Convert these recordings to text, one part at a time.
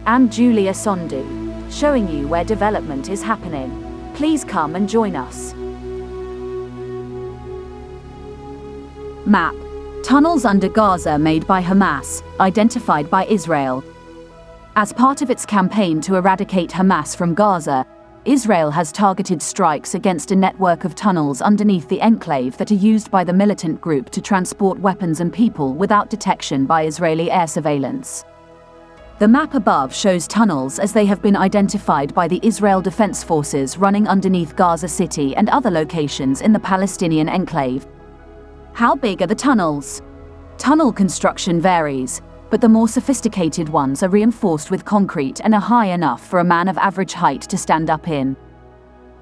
and Julia Sondu, showing you where development is happening. Please come and join us. Map. Tunnels under Gaza made by Hamas, identified by Israel. As part of its campaign to eradicate Hamas from Gaza, Israel has targeted strikes against a network of tunnels underneath the enclave that are used by the militant group to transport weapons and people without detection by Israeli air surveillance. The map above shows tunnels as they have been identified by the Israel Defense Forces running underneath Gaza City and other locations in the Palestinian enclave. How big are the tunnels? Tunnel construction varies, but the more sophisticated ones are reinforced with concrete and are high enough for a man of average height to stand up in.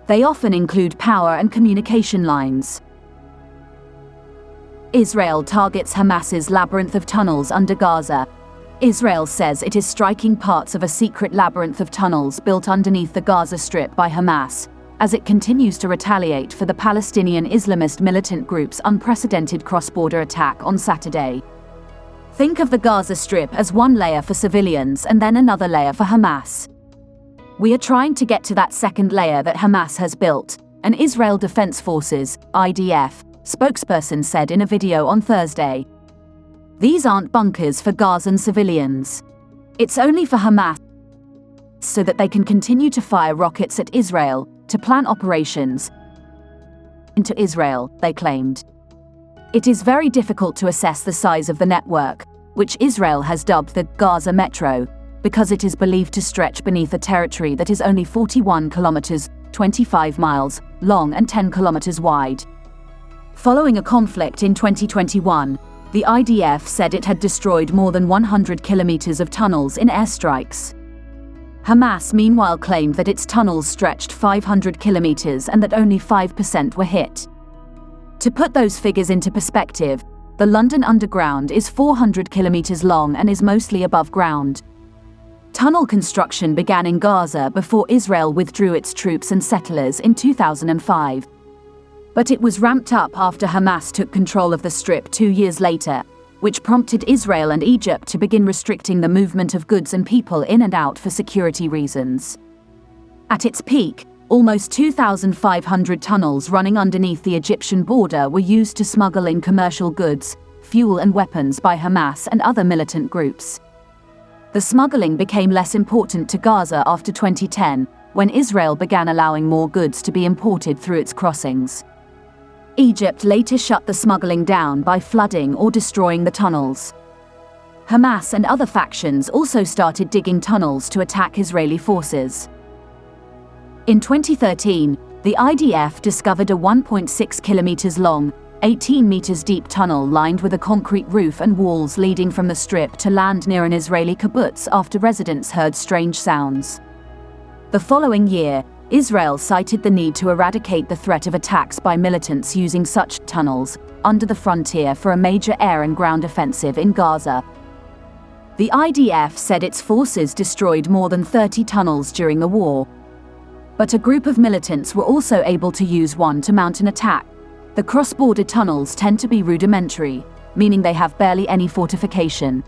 They often include power and communication lines. Israel targets Hamas's labyrinth of tunnels under Gaza. Israel says it is striking parts of a secret labyrinth of tunnels built underneath the Gaza Strip by Hamas, as it continues to retaliate for the Palestinian Islamist militant group's unprecedented cross-border attack on Saturday. Think of the Gaza Strip as one layer for civilians and then another layer for Hamas. We are trying to get to that second layer that Hamas has built, an Israel Defense Forces (IDF) spokesperson said in a video on Thursday. These aren't bunkers for Gazan civilians. It's only for Hamas, so that they can continue to fire rockets at Israel, to plan operations into Israel, they claimed. It is very difficult to assess the size of the network, which Israel has dubbed the Gaza Metro, because it is believed to stretch beneath a territory that is only 41 kilometers, 25 miles, long and 10 kilometers wide. Following a conflict in 2021, the IDF said it had destroyed more than 100 kilometers of tunnels in airstrikes. Hamas meanwhile claimed that its tunnels stretched 500 kilometers and that only 5% were hit. To put those figures into perspective, the London Underground is 400 kilometers long and is mostly above ground. Tunnel construction began in Gaza before Israel withdrew its troops and settlers in 2005. But it was ramped up after Hamas took control of the Strip 2 years later, which prompted Israel and Egypt to begin restricting the movement of goods and people in and out for security reasons. At its peak, almost 2,500 tunnels running underneath the Egyptian border were used to smuggle in commercial goods, fuel and weapons by Hamas and other militant groups. The smuggling became less important to Gaza after 2010, when Israel began allowing more goods to be imported through its crossings. Egypt later shut the smuggling down by flooding or destroying the tunnels. Hamas and other factions also started digging tunnels to attack Israeli forces. In 2013, the IDF discovered a 1.6 kilometers long, 18 meters deep tunnel lined with a concrete roof and walls leading from the Strip to land near an Israeli kibbutz after residents heard strange sounds. The following year, Israel cited the need to eradicate the threat of attacks by militants using such tunnels under the frontier for a major air and ground offensive in Gaza. The IDF said its forces destroyed more than 30 tunnels during the war. But a group of militants were also able to use one to mount an attack. The cross-border tunnels tend to be rudimentary, meaning they have barely any fortification.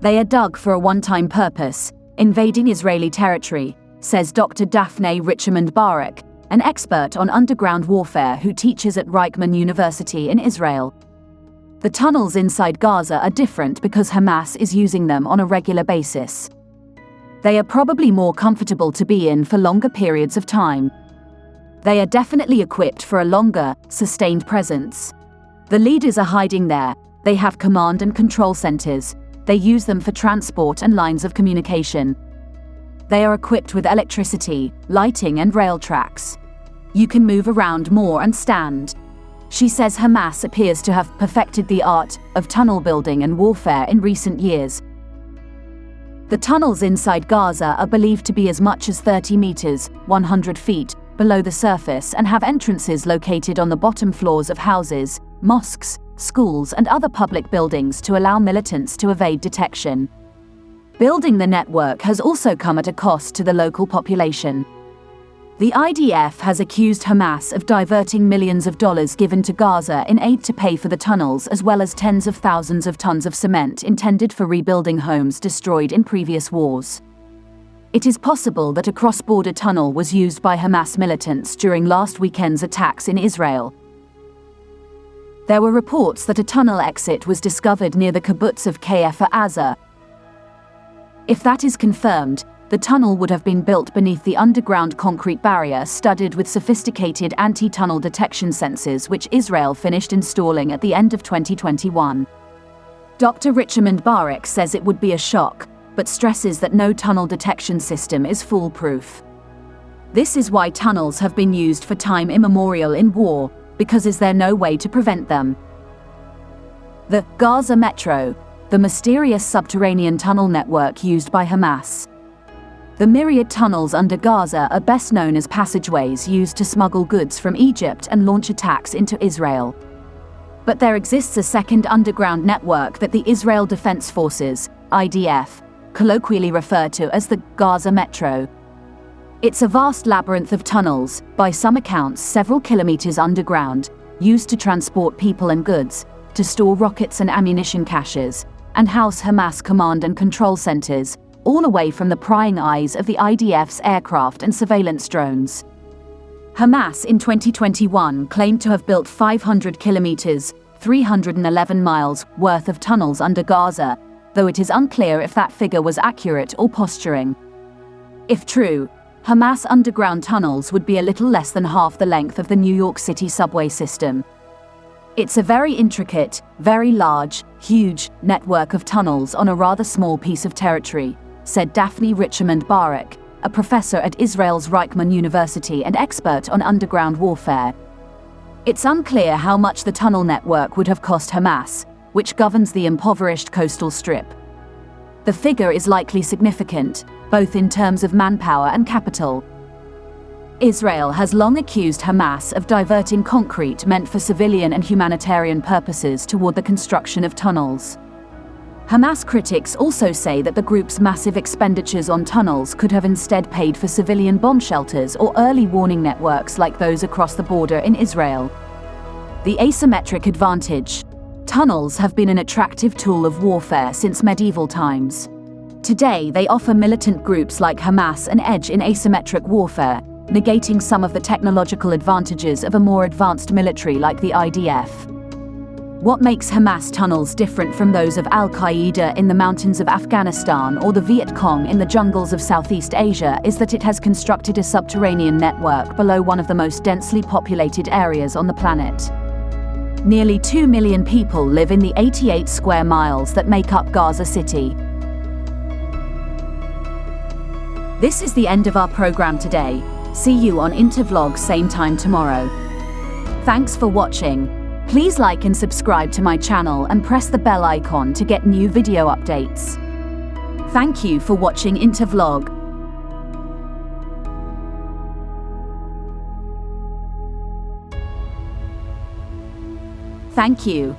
They are dug for a one-time purpose, invading Israeli territory, says Dr. Daphne Richmond Barak, an expert on underground warfare who teaches at Reichman University in Israel. The tunnels inside Gaza are different because Hamas is using them on a regular basis. They are probably more comfortable to be in for longer periods of time. They are definitely equipped for a longer, sustained presence. The leaders are hiding there, they have command and control centers, they use them for transport and lines of communication. They are equipped with electricity, lighting and rail tracks. You can move around more and stand. She says Hamas appears to have perfected the art of tunnel building and warfare in recent years. The tunnels inside Gaza are believed to be as much as 30 meters, 100 feet, below the surface and have entrances located on the bottom floors of houses, mosques, schools and other public buildings to allow militants to evade detection. Building the network has also come at a cost to the local population. The IDF has accused Hamas of diverting millions of dollars given to Gaza in aid to pay for the tunnels, as well as tens of thousands of tons of cement intended for rebuilding homes destroyed in previous wars. It is possible that a cross-border tunnel was used by Hamas militants during last weekend's attacks in Israel. There were reports that a tunnel exit was discovered near the kibbutz of Kfar Aza. If that is confirmed, the tunnel would have been built beneath the underground concrete barrier studded with sophisticated anti-tunnel detection sensors which Israel finished installing at the end of 2021. Dr. Richmond Barak says it would be a shock, but stresses that no tunnel detection system is foolproof. This is why tunnels have been used for time immemorial in war, because is there no way to prevent them? The Gaza Metro, the mysterious subterranean tunnel network used by Hamas. The myriad tunnels under Gaza are best known as passageways used to smuggle goods from Egypt and launch attacks into Israel. But there exists a second underground network that the Israel Defense Forces, IDF, colloquially refer to as the Gaza Metro. It's a vast labyrinth of tunnels, by some accounts several kilometers underground, used to transport people and goods, to store rockets and ammunition caches, and house Hamas command and control centers, all away from the prying eyes of the IDF's aircraft and surveillance drones. Hamas in 2021 claimed to have built 500 kilometers, 311 miles, worth of tunnels under Gaza, though it is unclear if that figure was accurate or posturing. If true, Hamas underground tunnels would be a little less than half the length of the New York City subway system. It's a very intricate, very large, huge network of tunnels on a rather small piece of territory, said Daphne Richmond Barak, a professor at Israel's Reichman University and expert on underground warfare. It's unclear how much the tunnel network would have cost Hamas, which governs the impoverished coastal strip. The figure is likely significant, both in terms of manpower and capital. Israel has long accused Hamas of diverting concrete meant for civilian and humanitarian purposes toward the construction of tunnels. Hamas critics also say that the group's massive expenditures on tunnels could have instead paid for civilian bomb shelters or early warning networks like those across the border in Israel. The asymmetric advantage. Tunnels have been an attractive tool of warfare since medieval times. Today, they offer militant groups like Hamas an edge in asymmetric warfare, negating some of the technological advantages of a more advanced military like the IDF. What makes Hamas tunnels different from those of Al-Qaeda in the mountains of Afghanistan or the Viet Cong in the jungles of Southeast Asia is that it has constructed a subterranean network below one of the most densely populated areas on the planet. Nearly 2 million people live in the 88 square miles that make up Gaza City. This is the end of our program today. See you on Intervlog same time tomorrow. Thanks for watching. Please like and subscribe to my channel and press the bell icon to get new video updates. Thank you for watching Intervlog. Thank you.